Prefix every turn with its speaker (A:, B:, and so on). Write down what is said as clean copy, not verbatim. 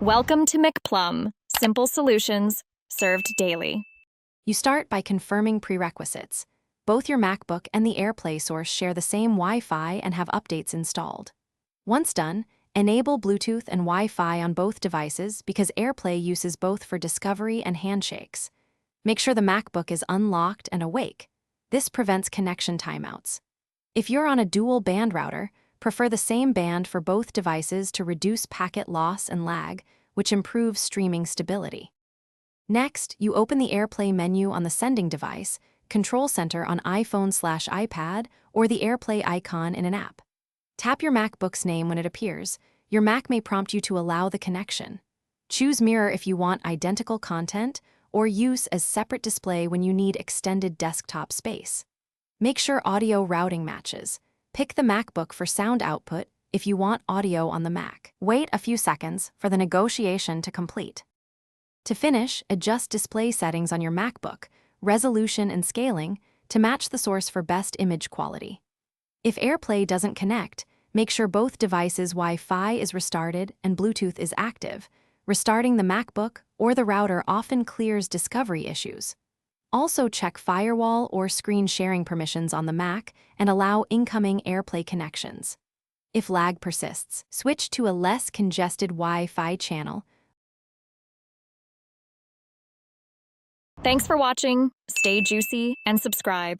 A: Welcome to McPlum, simple solutions served daily.
B: You start by confirming prerequisites. Both your MacBook and the Airplay source share the same Wi-Fi and have updates installed. Once done, enable Bluetooth and Wi-Fi on both devices because Airplay uses both for discovery and handshakes. Make sure the MacBook is unlocked and awake. This prevents connection timeouts. If you're on a dual band router, prefer the same band for both devices to reduce packet loss and lag, which improves streaming stability. Next, you open the Airplay menu on the sending device, Control Center on iPhone/iPad, or the Airplay icon in an app. Tap your MacBook's name when it appears. Your Mac may prompt you to allow the connection. Choose Mirror if you want identical content, or Use as separate display when you need extended desktop space. Make sure audio routing matches. Pick the MacBook for sound output if you want audio on the Mac. Wait a few seconds for the negotiation to complete. To finish, adjust display settings on your MacBook, resolution and scaling, to match the source for best image quality. If Airplay doesn't connect, make sure both devices' Wi-Fi is restarted and Bluetooth is active. Restarting the MacBook or the router often clears discovery issues. Also check firewall or screen sharing permissions on the Mac and allow incoming Airplay connections. If lag persists, switch to a less congested Wi-Fi channel.
A: Thanks for watching. Stay juicy and subscribe.